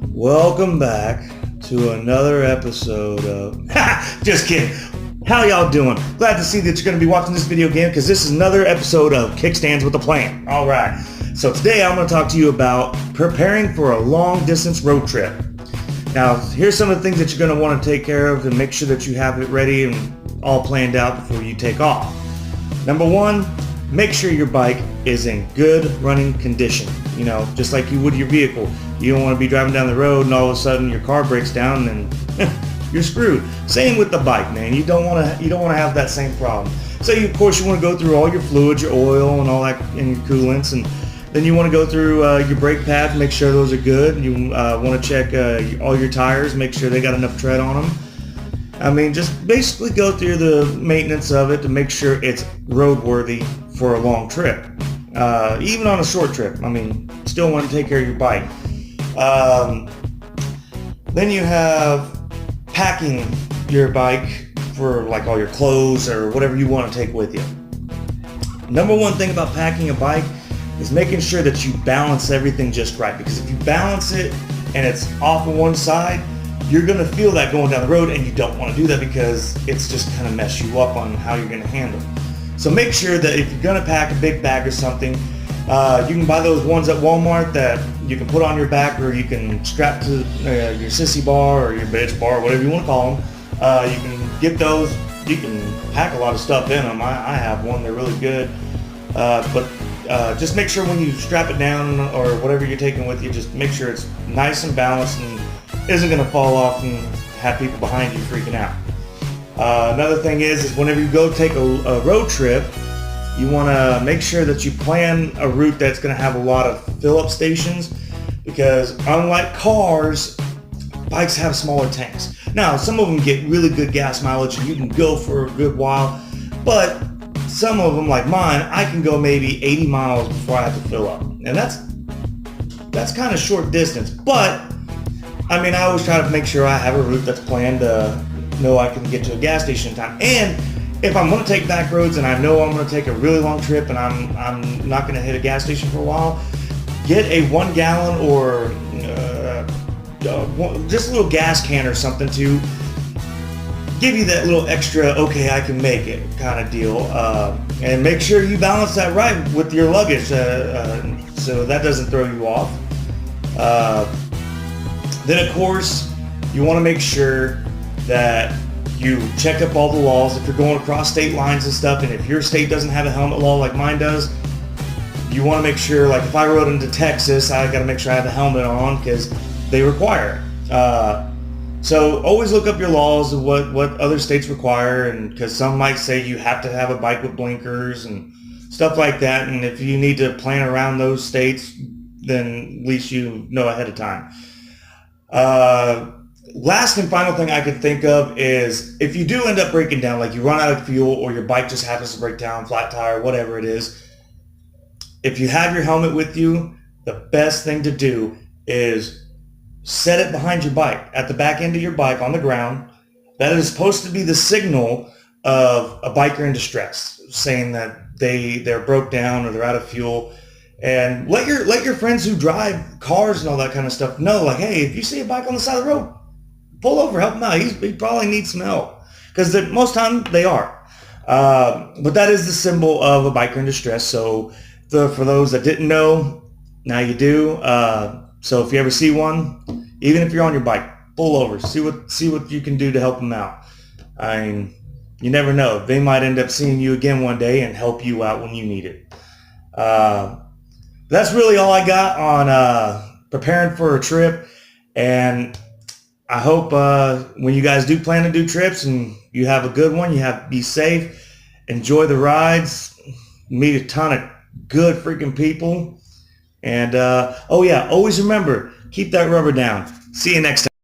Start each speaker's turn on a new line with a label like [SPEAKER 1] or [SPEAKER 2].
[SPEAKER 1] Welcome back to another episode of just kidding. How y'all doing? Glad to see that you're going to be watching this video again because this is another episode of Kickstands with a Plan. Alright, so today I'm going to talk to you about preparing for a long distance road trip. Now, here's some of the things that you're going to want to take care of and make sure that you have it ready and all planned out before you take off. Number one, make sure your bike is in good running condition. You know, just like you would your vehicle. You don't want to be driving down the road and all of a sudden your car breaks down and you're screwed. Same with the bike, man. You don't want to have that same problem. So of course you want to go through all your fluids, your oil and all that, and your coolants, and then you want to go through your brake pads, make sure those are good. You want to check all your tires, make sure they got enough tread on them. I mean, just basically go through the maintenance of it to make sure it's roadworthy for a long trip. Even on a short trip, I mean, still want to take care of your bike. Then you have packing your bike for like all your clothes or whatever you want to take with you. Number one thing about packing a bike is making sure that you balance everything just right, because if you balance it and it's off on one side, you're going to feel that going down the road, and you don't want to do that because it's just kind of mess you up on how you're going to handle. So make sure that if you're going to pack a big bag or something, you can buy those ones at Walmart that you can put on your back, or you can strap to your sissy bar or your bitch bar, or whatever you want to call them. You can get those. You can pack a lot of stuff in them. I have one. They're really good. But just make sure when you strap it down or whatever you're taking with you, just make sure it's nice and balanced and isn't going to fall off and have people behind you freaking out. Another thing is whenever you go take a road trip, you want to make sure that you plan a route that's going to have a lot of fill-up stations, because unlike cars, bikes have smaller tanks. Now, some of them get really good gas mileage and you can go for a good while, but some of them, like mine, I can go maybe 80 miles before I have to fill up. And that's kind of short distance, but I mean, I always try to make sure I have a route that's planned to know I can get to a gas station in time. And if I'm going to take back roads and I know I'm going to take a really long trip and I'm not going to hit a gas station for a while, get a 1 gallon or just a little gas can or something to give you that little extra, okay, I can make it kind of deal. And make sure you balance that right with your luggage so that doesn't throw you off. Then of course, you want to make sure that you check up all the laws if you're going across state lines and stuff, and if your state doesn't have a helmet law like mine does, you want to make sure, like if I rode into Texas, I got to make sure I have a helmet on because they require it. So always look up your laws of what other states require, and because some might say you have to have a bike with blinkers and stuff like that, and if you need to plan around those states, then at least you know ahead of time. Last and final thing I could think of is if you do end up breaking down, like you run out of fuel or your bike just happens to break down, flat tire, whatever it is, if you have your helmet with you, the best thing to do is set it behind your bike, at the back end of your bike on the ground. That is supposed to be the signal of a biker in distress, saying that they're broke down or they're out of fuel. And let your friends who drive cars and all that kind of stuff know, like, hey, if you see a bike on the side of the road, pull over, help him out. He probably needs some help, because most time they are. But that is the symbol of a biker in distress. So for those that didn't know, now you do. So if you ever see one, even if you're on your bike, pull over, see what you can do to help them out. I mean, you never know. They might end up seeing you again one day and help you out when you need it. That's really all I got on preparing for a trip, and I hope when you guys do plan to do trips and you have a good one, be safe, enjoy the rides, meet a ton of good freaking people, and oh yeah, always remember, keep that rubber down. See you next time.